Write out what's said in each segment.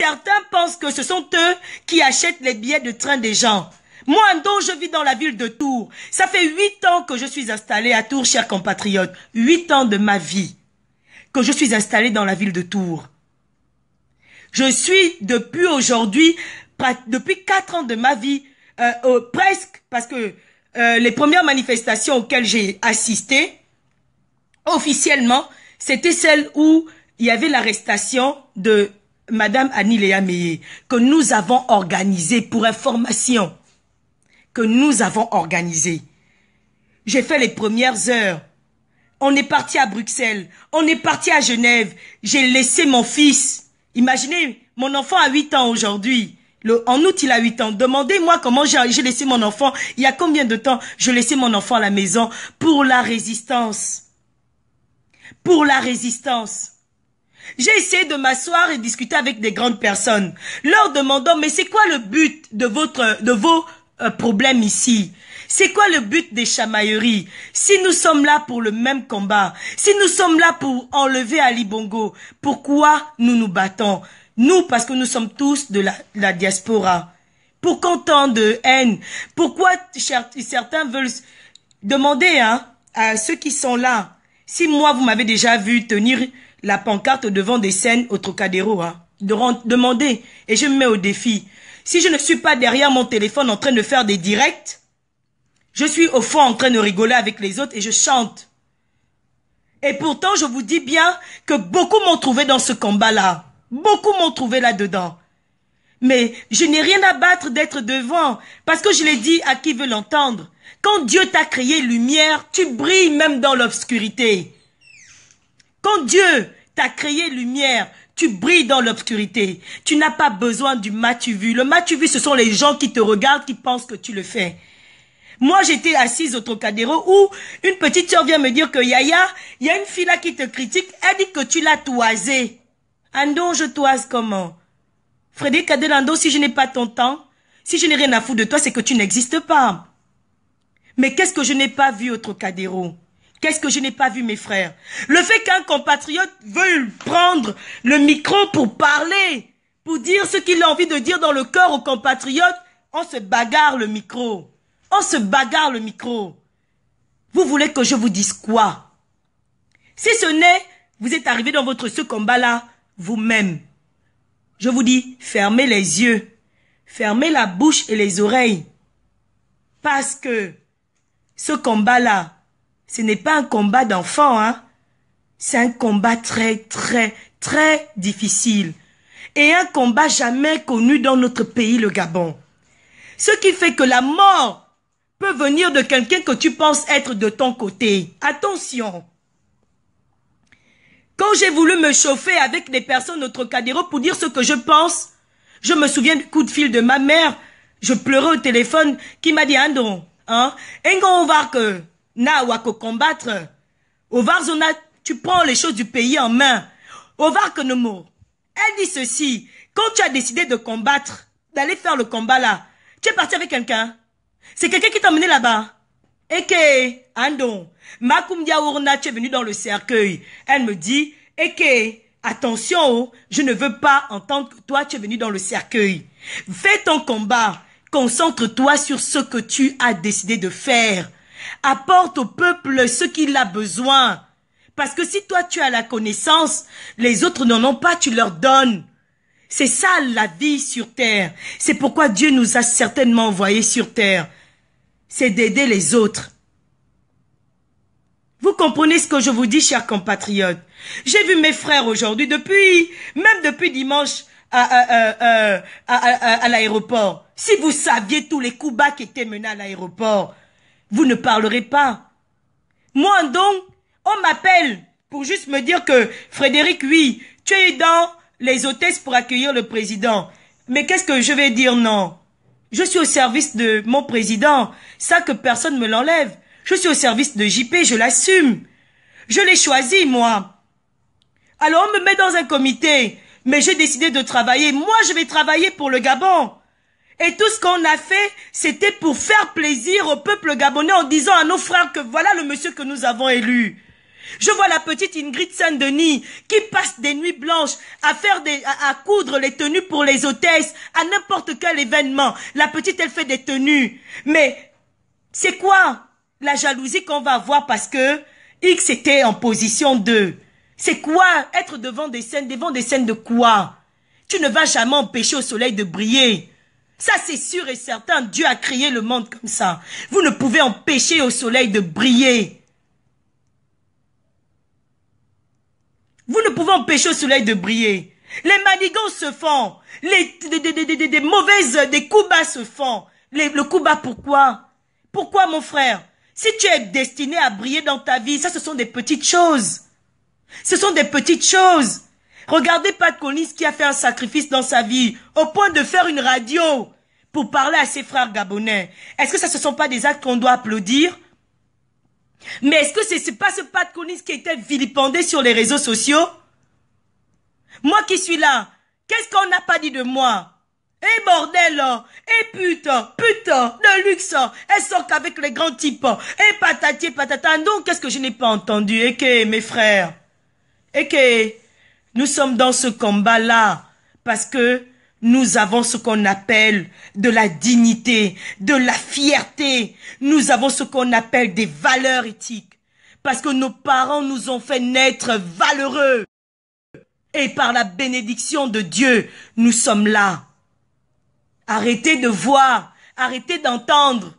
certains pensent que ce sont eux qui achètent les billets de train des gens. Moi, Ando, je vis dans la ville de Tours. Ça fait 8 ans que je suis installé à Tours, chers compatriotes. 8 ans de ma vie que je suis installé dans la ville de Tours. Je suis depuis aujourd'hui, depuis 4 ans de ma vie, presque, parce que les premières manifestations auxquelles j'ai assisté, officiellement, c'était celle où il y avait l'arrestation de Madame Annie Léa Meillé, que nous avons organisée pour information, que nous avons organisée. J'ai fait les premières heures. On est parti à Bruxelles, on est parti à Genève. J'ai laissé mon fils. Imaginez, mon enfant a 8 ans aujourd'hui. En août, il a 8 ans. Demandez-moi comment j'ai laissé mon enfant. Il y a combien de temps je laissais mon enfant à la maison pour la résistance. Pour la résistance. J'ai essayé de m'asseoir et discuter avec des grandes personnes, leur demandant, mais c'est quoi le but de vos problèmes ici? C'est quoi le but des chamailleries? Si nous sommes là pour le même combat, si nous sommes là pour enlever Ali Bongo, pourquoi nous nous battons? Nous, parce que nous sommes tous de la diaspora. Pourquoi tant de haine? Pourquoi certains veulent demander à ceux qui sont là? Si moi, vous m'avez déjà vu tenir la pancarte devant des scènes au Trocadéro, demandez, et je me mets au défi. Si je ne suis pas derrière mon téléphone en train de faire des directs, je suis au fond en train de rigoler avec les autres et je chante. Et pourtant, je vous dis bien que beaucoup m'ont trouvé dans ce combat-là. Beaucoup m'ont trouvé là-dedans. Mais je n'ai rien à battre d'être devant, parce que je l'ai dit à qui veut l'entendre. Quand Dieu t'a créé lumière, tu brilles même dans l'obscurité. Quand Dieu t'a créé lumière, tu brilles dans l'obscurité. Tu n'as pas besoin du m'as-tu vu. Le m'as-tu vu, ce sont les gens qui te regardent, qui pensent que tu le fais. Moi, j'étais assise au Trocadéro où une petite soeur vient me dire que Yaya, il y a une fille là qui te critique, elle dit que tu l'as toisée. Ando, je toise comment? Frédéric Adelando, si je n'ai pas ton temps, si je n'ai rien à foutre de toi, c'est que tu n'existes pas. Mais qu'est-ce que je n'ai pas vu au Trocadéro? Qu'est-ce que je n'ai pas vu, mes frères? Le fait qu'un compatriote veuille prendre le micro pour parler, pour dire ce qu'il a envie de dire dans le cœur aux compatriotes, on se bagarre le micro. On se bagarre le micro. Vous voulez que je vous dise quoi? Si ce n'est, vous êtes arrivé dans ce combat-là, vous-même. Je vous dis, fermez les yeux, fermez la bouche et les oreilles. Parce que ce combat-là, ce n'est pas un combat d'enfant, hein. C'est un combat très, très, très difficile. Et un combat jamais connu dans notre pays, le Gabon. Ce qui fait que la mort peut venir de quelqu'un que tu penses être de ton côté. Attention. Quand j'ai voulu me chauffer avec des personnes au Trocadéro pour dire ce que je pense, je me souviens du coup de fil de ma mère. Je pleurais au téléphone qui m'a dit, Andon, on va que na wako combattre. Au Varzona, tu prends les choses du pays en main. Au Varkenomo, elle dit ceci. Quand tu as décidé de combattre, d'aller faire le combat là, tu es parti avec quelqu'un. C'est quelqu'un qui t'a emmené là-bas. Et que, Andon, Makoum Diaourna, tu es venu dans le cercueil. Elle me dit, et que, attention, je ne veux pas entendre que toi, tu es venu dans le cercueil. Fais ton combat. Concentre-toi sur ce que tu as décidé de faire. Apporte au peuple ce qu'il a besoin. Parce que si toi, tu as la connaissance, les autres n'en ont pas, tu leur donnes. C'est ça la vie sur terre. C'est pourquoi Dieu nous a certainement envoyés sur terre. C'est d'aider les autres. Vous comprenez ce que je vous dis, chers compatriotes? J'ai vu mes frères aujourd'hui, même depuis dimanche à l'aéroport. Si vous saviez tous les coups bas qui étaient menés à l'aéroport, vous ne parlerez pas. Moi, donc, on m'appelle pour juste me dire que, Frédéric, oui, tu es dans les hôtesses pour accueillir le président. Mais qu'est-ce que je vais dire? Non. Je suis au service de mon président. Ça que personne ne me l'enlève. Je suis au service de JP, je l'assume. Je l'ai choisi, moi. Alors on me met dans un comité. Mais j'ai décidé de travailler. Moi, je vais travailler pour le Gabon. Et tout ce qu'on a fait, c'était pour faire plaisir au peuple gabonais en disant à nos frères que voilà le monsieur que nous avons élu. Je vois la petite Ingrid Saint-Denis qui passe des nuits blanches à faire à coudre les tenues pour les hôtesses à n'importe quel événement. La petite, elle fait des tenues. Mais c'est quoi la jalousie qu'on va avoir parce que X était en position 2? C'est quoi être devant des scènes de quoi? Tu ne vas jamais empêcher au soleil de briller. Ça, c'est sûr et certain. Dieu a créé le monde comme ça. Vous ne pouvez empêcher au soleil de briller. Vous ne pouvez empêcher au soleil de briller. Les manigances se font. Des mauvaises, des coups bas se font. Le coup bas, pourquoi? Pourquoi, mon frère? Si tu es destiné à briller dans ta vie, ça, ce sont des petites choses. Ce sont des petites choses. Regardez Pat Collins qui a fait un sacrifice dans sa vie, au point de faire une radio pour parler à ses frères gabonais. Est-ce que ça, ce sont pas des actes qu'on doit applaudir? Mais est-ce que c'est pas ce Pat Collins qui était vilipendé sur les réseaux sociaux? Moi qui suis là, qu'est-ce qu'on n'a pas dit de moi? Eh bordel, eh putain, de luxe, elle sort qu'avec les grands types, eh patati patata, donc qu'est-ce que je n'ai pas entendu? Et que mes frères, et que nous sommes dans ce combat-là, parce que nous avons ce qu'on appelle de la dignité, de la fierté. Nous avons ce qu'on appelle des valeurs éthiques. Parce que nos parents nous ont fait naître valeureux. Et par la bénédiction de Dieu, nous sommes là. Arrêtez de voir, arrêtez d'entendre.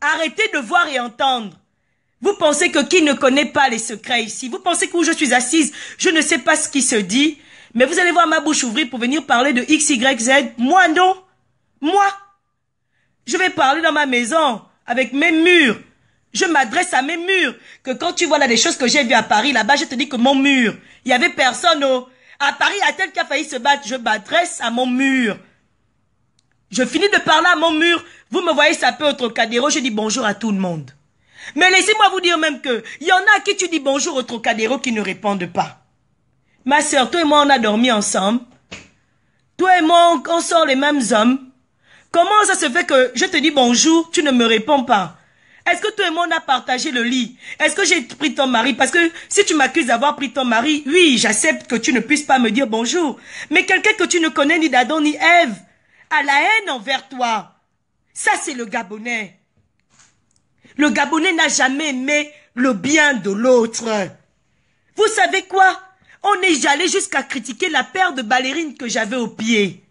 Arrêtez de voir et entendre. Vous pensez que qui ne connaît pas les secrets ici? Vous pensez que où je suis assise, je ne sais pas ce qui se dit? Mais vous allez voir ma bouche ouvrir pour venir parler de X, Y, Z. Moi, non. Moi. Je vais parler dans ma maison, avec mes murs. Je m'adresse à mes murs. Que quand tu vois là des choses que j'ai vues à Paris, là-bas, je te dis que mon mur, il y avait personne, oh. À Paris, il y a tel qui a failli se battre. Je m'adresse à mon mur. Je finis de parler à mon mur. Vous me voyez saper au Trocadéro, je dis bonjour à tout le monde. Mais laissez-moi vous dire même que, il y en a à qui tu dis bonjour au Trocadéro qui ne répondent pas. Ma sœur, toi et moi, on a dormi ensemble. Toi et moi, on sort les mêmes hommes. Comment ça se fait que je te dis bonjour, tu ne me réponds pas? Est-ce que toi et moi, on a partagé le lit? Est-ce que j'ai pris ton mari? Parce que si tu m'accuses d'avoir pris ton mari, oui, j'accepte que tu ne puisses pas me dire bonjour. Mais quelqu'un que tu ne connais ni d'Adam ni Ève a la haine envers toi. Ça, c'est le Gabonais. Le Gabonais n'a jamais aimé le bien de l'autre. Vous savez quoi? On est allé jusqu'à critiquer la paire de ballerines que j'avais au pied.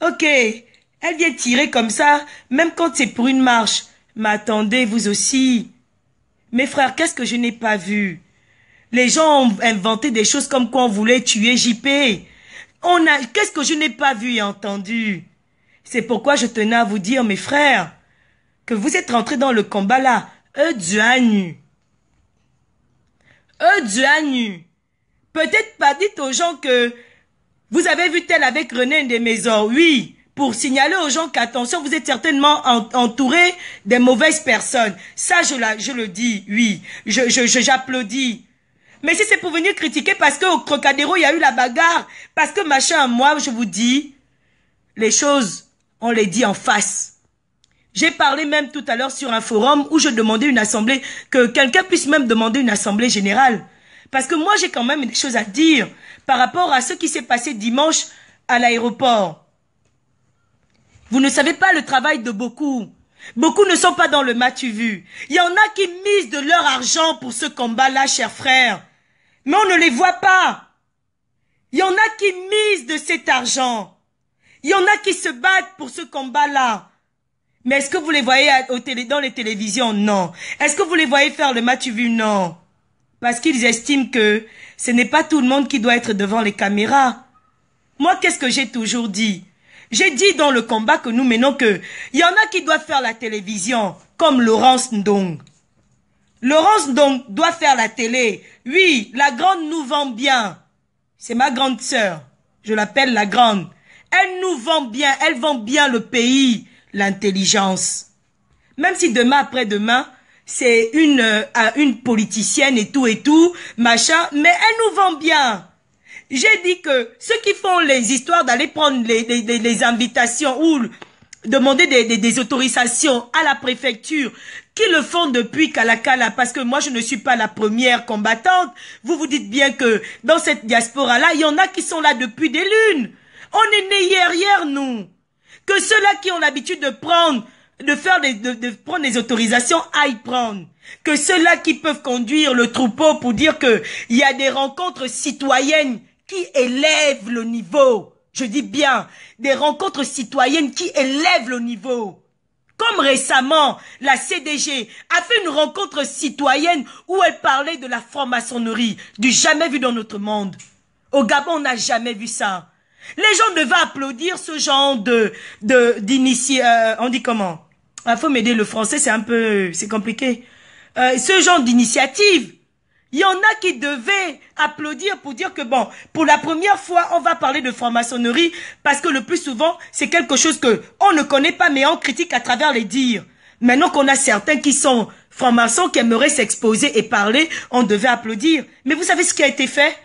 Ok, elle vient tirer comme ça, même quand c'est pour une marche. Mais attendez, vous aussi. Mes frères, qu'est-ce que je n'ai pas vu? Les gens ont inventé des choses comme quoi on voulait tuer JP. Qu'est-ce que je n'ai pas vu et entendu? C'est pourquoi je tenais à vous dire, mes frères, que vous êtes rentrés dans le combat là. Peut-être pas dites aux gens que vous avez vu tel avec René des Maisons. Oui, pour signaler aux gens qu'attention, vous êtes certainement entouré des mauvaises personnes. Ça, je le dis, oui. J'applaudis. Mais si c'est pour venir critiquer parce qu'au Trocadéro, il y a eu la bagarre, parce que machin, moi, je vous dis, les choses, on les dit en face. J'ai parlé même tout à l'heure sur un forum où je demandais une assemblée, que quelqu'un puisse même demander une assemblée générale. Parce que moi, j'ai quand même des choses à dire par rapport à ce qui s'est passé dimanche à l'aéroport. Vous ne savez pas le travail de beaucoup. Beaucoup ne sont pas dans le match vu. Il y en a qui misent de leur argent pour ce combat-là, chers frères. Mais on ne les voit pas. Il y en a qui misent de cet argent. Il y en a qui se battent pour ce combat-là. Mais est-ce que vous les voyez dans les télévisions? Non. Est-ce que vous les voyez faire le match vu? Non. Parce qu'ils estiment que ce n'est pas tout le monde qui doit être devant les caméras. Moi, qu'est-ce que j'ai toujours dit? J'ai dit dans le combat que nous menons que il y en a qui doivent faire la télévision, comme Laurence Ndong. Laurence Ndong doit faire la télé. Oui, la grande nous vend bien. C'est ma grande sœur. Je l'appelle la grande. Elle nous vend bien, elle vend bien le pays, l'intelligence. Même si demain après-demain, c'est une politicienne et tout, machin, mais elle nous vend bien. J'ai dit que ceux qui font les histoires d'aller prendre les invitations ou demander des autorisations à la préfecture, qui le font depuis Kalakala, parce que moi je ne suis pas la première combattante. Vous vous dites bien que dans cette diaspora-là, il y en a qui sont là depuis des lunes. On est nés hier, nous. Que ceux-là qui ont l'habitude de prendre, de prendre des autorisations aillent prendre. Que ceux-là qui peuvent conduire le troupeau pour dire que il y a des rencontres citoyennes qui élèvent le niveau. Je dis bien, des rencontres citoyennes qui élèvent le niveau. Comme récemment, la CDG a fait une rencontre citoyenne où elle parlait de la franc-maçonnerie, du jamais vu dans notre monde. Au Gabon, on n'a jamais vu ça. Les gens devaient applaudir ce genre d'initié, on dit comment? Il faut m'aider, le français c'est compliqué. Ce genre d'initiative. Il y en a qui devaient applaudir pour dire que bon, pour la première fois, on va parler de franc-maçonnerie parce que le plus souvent, c'est quelque chose que on ne connaît pas mais on critique à travers les dires. Maintenant qu'on a certains qui sont francs-maçons qui aimeraient s'exposer et parler, on devait applaudir. Mais vous savez ce qui a été fait?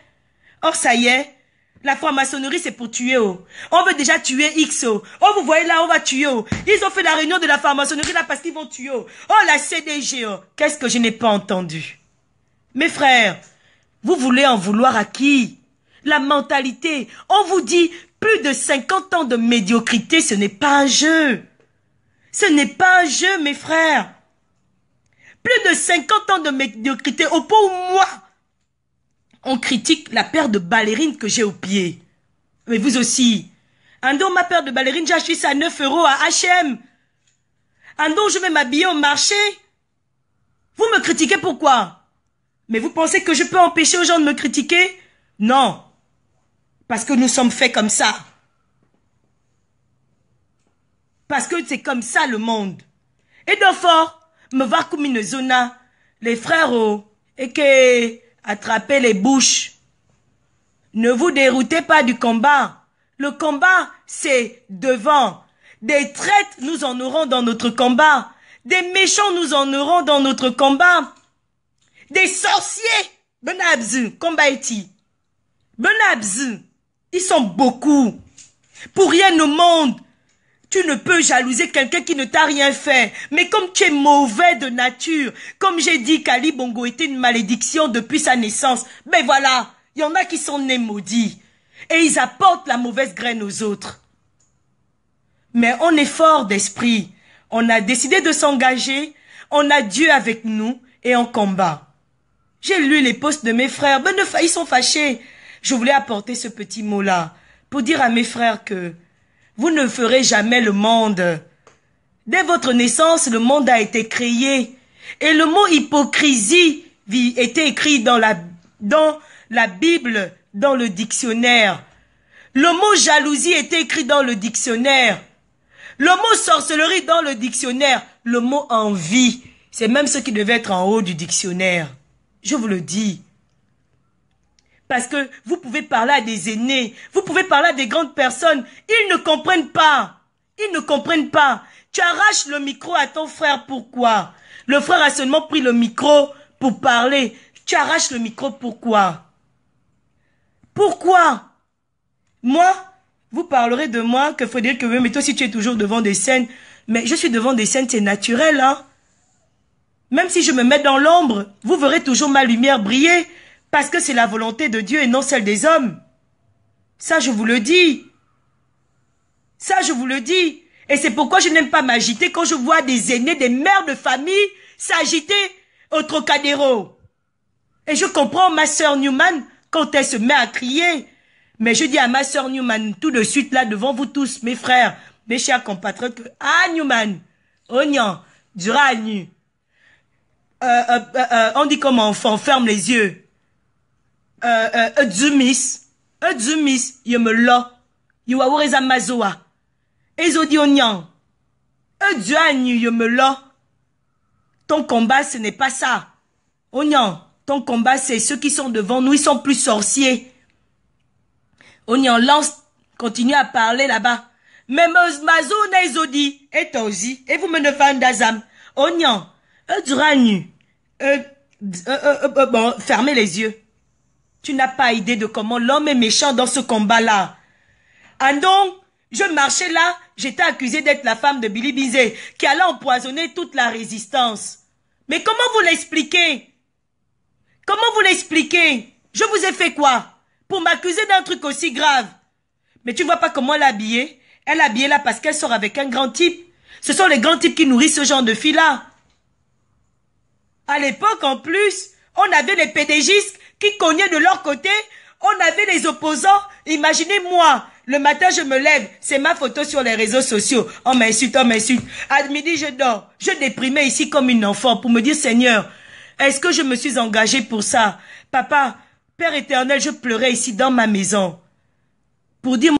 Or, ça y est, la franc-maçonnerie, c'est pour tuer. Oh. On veut déjà tuer X. Oh, vous voyez là, on va tuer. Oh. Ils ont fait la réunion de la franc-maçonnerie là parce qu'ils vont tuer. Oh, la CDG. Oh. Qu'est-ce que je n'ai pas entendu? Mes frères, vous voulez en vouloir à qui? La mentalité. On vous dit, plus de 50 ans de médiocrité, ce n'est pas un jeu. Ce n'est pas un jeu, mes frères. Plus de 50 ans de médiocrité, au point où moi, on critique la paire de ballerines que j'ai au pied. Mais vous aussi. Ando, ma paire de ballerines, j'ai acheté ça à 9 € à H&M. Ando, je vais m'habiller au marché. Vous me critiquez pourquoi? Mais vous pensez que je peux empêcher aux gens de me critiquer? Non. Parce que nous sommes faits comme ça. Parce que c'est comme ça le monde. Et d'enfort, me voir comme une zona, les frères, et que attraper les bouches. Ne vous déroutez pas du combat. Le combat, c'est devant. Des traites, nous en aurons dans notre combat. Des méchants, nous en aurons dans notre combat. Des sorciers, Benabz, Kombaiti. Benabz, ils sont beaucoup. Pour rien au monde, tu ne peux jalouser quelqu'un qui ne t'a rien fait. Mais comme tu es mauvais de nature, comme j'ai dit qu'Ali Bongo était une malédiction depuis sa naissance, ben voilà, il y en a qui sont nés maudits. Et ils apportent la mauvaise graine aux autres. Mais on est fort d'esprit. On a décidé de s'engager, on a Dieu avec nous et on combat. J'ai lu les posts de mes frères. Ben, ils sont fâchés. Je voulais apporter ce petit mot-là pour dire à mes frères que vous ne ferez jamais le monde. Dès votre naissance, le monde a été créé. Et le mot hypocrisie était écrit dans la Bible, dans le dictionnaire. Le mot jalousie était écrit dans le dictionnaire. Le mot sorcellerie dans le dictionnaire. Le mot envie, c'est même ce qui devait être en haut du dictionnaire. Je vous le dis. Parce que vous pouvez parler à des aînés, vous pouvez parler à des grandes personnes. Ils ne comprennent pas. Ils ne comprennent pas. Tu arraches le micro à ton frère, pourquoi? Le frère a seulement pris le micro pour parler. Tu arraches le micro, pourquoi? Pourquoi? Moi, vous parlerez de moi, que Frédéric, mais toi si tu es toujours devant des scènes, mais je suis devant des scènes, c'est naturel, hein? Même si je me mets dans l'ombre, vous verrez toujours ma lumière briller, parce que c'est la volonté de Dieu et non celle des hommes. Ça, je vous le dis. Ça, je vous le dis. Et c'est pourquoi je n'aime pas m'agiter quand je vois des aînés, des mères de famille s'agiter au Trocadéro. Et je comprends ma sœur Newman quand elle se met à crier. Mais je dis à ma sœur Newman tout de suite là devant vous tous, mes frères, mes chers compatriotes, que, ah Newman, Ognan, dura nu. On dit comme enfant, ferme les yeux. Zumis, je me la, Yuaureza Mazoa. Ezodi Onyan, je me la. Ton combat, ce n'est pas ça. Onyan, ton combat, c'est ceux qui sont devant nous, ils sont plus sorciers. Onyan, lance, continue à parler là-bas. Mais Mazo na Ezodi, et toi aussi, et vous me ne faites d'azam. Onyan, bon, fermez les yeux. Tu n'as pas idée de comment l'homme est méchant dans ce combat-là. Ah donc, je marchais là, j'étais accusée d'être la femme de Billy Bizet, qui allait empoisonner toute la résistance. Mais comment vous l'expliquez? Comment vous l'expliquez? Je vous ai fait quoi? Pour m'accuser d'un truc aussi grave? Mais tu vois pas comment elle est habillée? Elle est habillée là parce qu'elle sort avec un grand type. Ce sont les grands types qui nourrissent ce genre de filles-là. À l'époque, en plus, on avait les pédégistes qui cognaient de leur côté. On avait les opposants. Imaginez-moi, le matin, je me lève. C'est ma photo sur les réseaux sociaux. On m'insulte, on m'insulte. À midi, je dors. Je déprimais ici comme une enfant pour me dire, Seigneur, est-ce que je me suis engagée pour ça? Papa, Père éternel, je pleurais ici dans ma maison. Pour dire